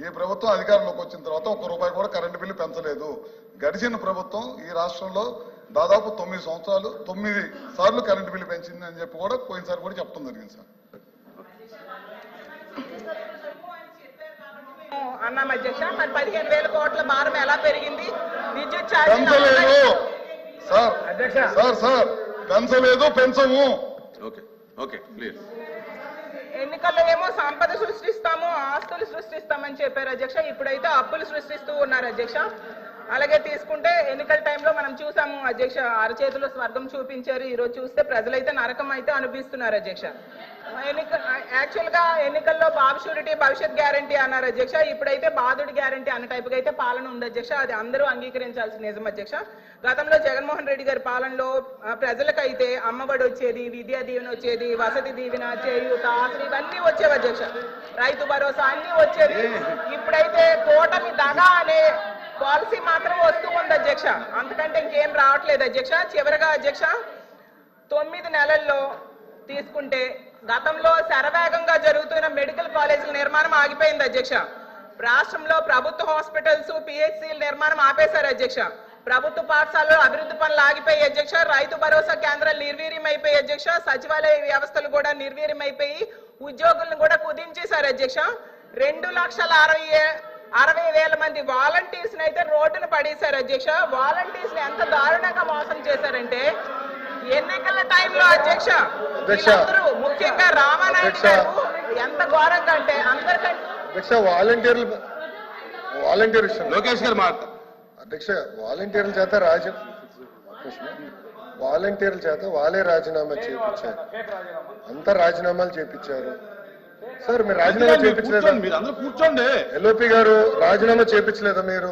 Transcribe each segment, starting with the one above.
ఈ ప్రభుత్వం అధికారంలోకి వచ్చిన తర్వాత ₹1 కూడా కరెంటు బిల్లు పెంచలేదు. గడిచిన ప్రభుత్వం ఈ రాష్ట్రంలో దాదాపు 9 సంవత్సరాలు 9 సార్లు కరెంటు బిల్లు పెంచింది అని చెప్పి కూడా పోయినసారి కూడా చెప్పడం జరిగింది సార్. అన్నాం అధ్యక్ష. మరి 15,000 కోట్ల భారం ఎలా పెరిగింది? విద్యుత్ పెంచలేదు సార్, పెంచలేదు, పెంచము. ఎన్నికల్లో ఏమో సంపద సృష్టిస్తాము, ఆస్తులు సృష్టిస్తామని చెప్పారు అధ్యక్ష. ఇప్పుడైతే అప్పులు సృష్టిస్తూ ఉన్నారు అధ్యక్ష. అలాగే తీసుకుంటే ఎన్నికల టైంలో మనం చూసాము అధ్యక్ష, అరచేతిలో స్వర్గం చూపించారు. ఈ రోజు చూస్తే ప్రజలైతే నరకం అయితే అనిపిస్తున్నారు అధ్యక్ష. యాక్చువల్ గా ఎన్నికల్లో బాబు షూరిటీ భవిష్యత్ గ్యారంటీ అన్నారు అధ్యక్ష. ఇప్పుడైతే బాధుడి గ్యారంటీ అన్న టైపుగా అయితే పాలన ఉంది అధ్యక్ష. అది అందరూ అంగీకరించాల్సిన నిజం అధ్యక్ష. గతంలో జగన్మోహన్ రెడ్డి గారి పాలనలో ప్రజలకైతే అమ్మఒడి వచ్చేది, విద్యా దీవెన వచ్చేది, వసతి దీవెన, చేయూత, ఆసరి ఇవన్నీ వచ్చేవి అధ్యక్ష. రైతు భరోసా అన్ని వచ్చేది. ఇప్పుడైతే కూటమి దగా అనే పాలసీ మాత్రం వస్తూ ఉంది అధ్యక్ష. అంతకంటే ఇంకేం రావట్లేదు అధ్యక్ష. చివరిగా అధ్యక్ష 9 నెలల్లో తీసుకుంటే గతంలో శరవేగంగా జరుగుతున్న మెడికల్ కాలేజీల నిర్మాణం ఆగిపోయింది అధ్యక్ష. రాష్ట్రంలో ప్రభుత్వ హాస్పిటల్స్, పిహెచ్సిల నిర్మాణం ఆపేశారు అధ్యక్ష. ప్రభుత్వ పాఠశాలలో అభివృద్ధి పనులు ఆగిపోయి అధ్యక్ష. రైతు భరోసా కేంద్రాలు నిర్వీర్యమైపోయి అధ్యక్ష. సచివాలయ వ్యవస్థలు కూడా నిర్వీర్యమైపోయి ఉద్యోగులను కూడా కుదించేశారు అధ్యక్ష. 2,60,000 మంది వాలంటీర్స్ అయితే రోడ్డును పడేశారు అధ్యక్ష. వాలంటీర్స్ ఎంత దారుణంగా మోసం చేశారంటే ఎన్నికల టైంలో అధ్యక్ష ముఖ్యంగా రామానాయుడు గారు ఎంత ఘోరంగా అంటే అందరికంటే వాలంటీర్ లోకేష్ గారు మాట్లాడు అధ్యక్ష. వాలంటీర్ల చేత వాళ్ళే రాజీనామా చేయించారు, అంతా రాజీనామాలు చేయించారు సార్. మీరు రాజీనామా చేయించలేదా? కూర్చోండి. ఎల్ఓపి గారు రాజీనామా చేయించలేదా మీరు?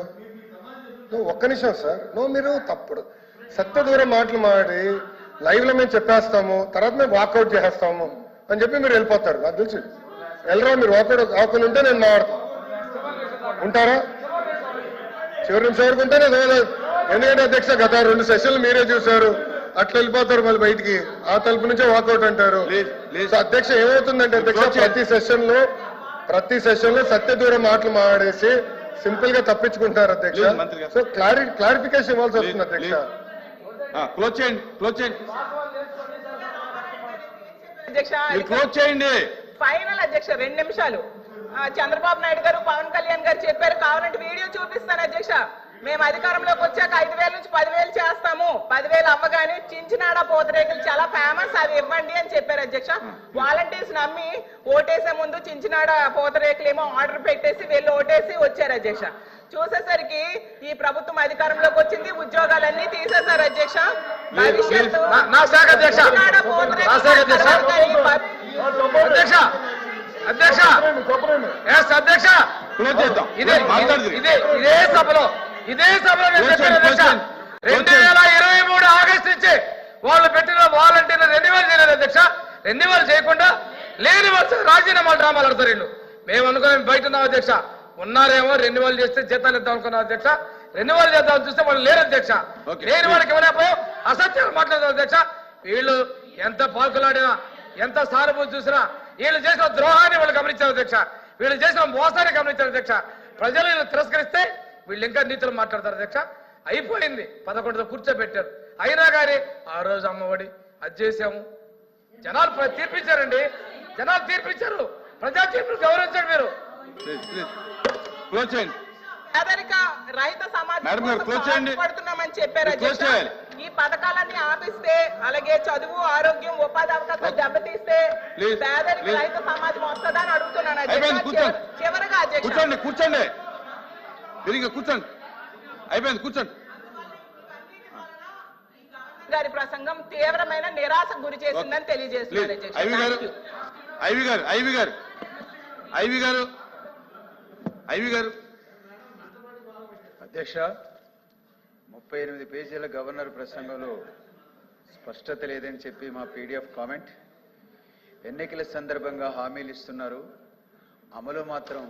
ఒక్క నిమిషం సార్. మీరు తప్పుడు సత్య దూరం మాటలు మాడి లైవ్ లో మేము చెప్పేస్తాము, తర్వాత మేము వాకౌట్ చేసేస్తాము అని చెప్పి మీరు వెళ్ళిపోతారు. నాకు తెలుసు. వెళ్ళరా మీరు వాకౌట్ ఆకుని ఉంటే నేను మాట్లాడతాను. ఉంటారా? చివరి నిమిషం వరకు ఉంటేనే ఎందుకంటే అధ్యక్ష గత 2 సెషన్లు మీరే చూశారు. అట్లా వెళ్ళిపోతారు మళ్ళీ బయటికి, ఆ తలుపు నుంచే వాకౌట్ అంటారు. అధ్యక్ష ఏమవుతుందంటే అధ్యక్ష ప్రతి సెషన్ లో సత్య దూరం మాటలు మాడేసి సింపుల్ గా తప్పించుకుంటారు అధ్యక్ష. సో క్లారిఫికేషన్ ఇవ్వాల్సి వస్తుంది అధ్యక్ష. క్లోజ్ చేయండి. ఫైనల్ అధ్యక్ష 2 నిమిషాలు. చంద్రబాబు నాయుడు గారు, పవన్ కళ్యాణ్ గారు చెప్పారు, కావాలంటే వీడియో చూపిస్తాను అధ్యక్ష. మేము అధికారంలోకి వచ్చాక 5,000 నుంచి 10,000 చేస్తాము. 10,000 అవ్వగానే చించినాడ పూతరేకులు చాలా ఫేమస్, అవి ఇవ్వండి అని చెప్పారు అధ్యక్ష. వాలంటీర్స్ నమ్మి ఓటేసే ముందు చించినాడ పూతరేకులు ఏమో ఆర్డర్ పెట్టేసి వెళ్ళి ఓటేసి వచ్చారు అధ్యక్ష. చూసేసరికి ఈ ప్రభుత్వం అధికారంలోకి వచ్చింది, ఉద్యోగాలన్నీ తీసేశారు అధ్యక్ష. భవిష్యత్తు ఇదే సభలో 2023 ఆగస్టు నుంచి వాళ్ళు పెట్టిన వాలంటీర్లు రెన్యువల్ చేయలేదు అధ్యక్ష. రెన్యువల్ చేయకుండా లేని వాళ్ళు రాజీనామాలు డ్రామాలు ఆడతారు వీళ్ళు. మేము అనుకున్నాం బయట ఉన్నాం అధ్యక్ష. ఉన్నారేమో రెన్యువల్ చేస్తే జీతాలు ఇద్దాం అనుకున్నాం అధ్యక్ష. రెన్యువల్ చేద్దామని చూస్తే వాళ్ళు లేరు అధ్యక్ష. లేని వాళ్ళకి ఇవ్వలేకపోయాం, అసత్యాలు మాట్లాడతారు అధ్యక్ష. వీళ్ళు ఎంత పాల్కులాడినా, ఎంత సానుభూతి చూసినా వీళ్ళు చేసిన ద్రోహాన్ని వాళ్ళు గమనించారు అధ్యక్ష. వీళ్ళు చేసిన మోసాన్ని గమనించారు అధ్యక్ష. ప్రజలు వీళ్ళు తిరస్కరిస్తే వీళ్ళు ఇంకా నీతులు మాట్లాడతారు అధ్యక్ష. అయిపోయింది, 11తో కూర్చోబెట్టారు. అయినా కానీ ఆ రోజు అమ్మఒడి అది చేశాము. జనాలు తీర్పించారండి, జనాలు తీర్పించారు. ప్రజా తీర్పులు గౌరవించండి మీరు. పేదరిక రహిత సమాజం పడుతున్నామని చెప్పారు అధ్యక్ష. ఈ పథకాలన్నీ ఆపిస్తే, అలాగే చదువు, ఆరోగ్యం, ఉపాధి అవకాశాలు దెబ్బతీస్తే పేదరిక రహిత సమాజం వస్తుందని అడుగుతున్నాను అధ్యక్ష. చివరిగా అధ్యక్ష కూర్చోండి. అయిపోయింది, కూర్చోండి. గారి ప్రసంగం తీవ్రమైన నిరాశకు గురి చేసిందని తెలియజేస్తున్నారు అధ్యక్ష. 38 పేజీల గవర్నర్ ప్రసంగంలో స్పష్టత లేదని చెప్పి మా పీడిఎఫ్ కామెంట్. ఎన్నికల సందర్భంగా హామీలు ఇస్తున్నారు, అమలు మాత్రం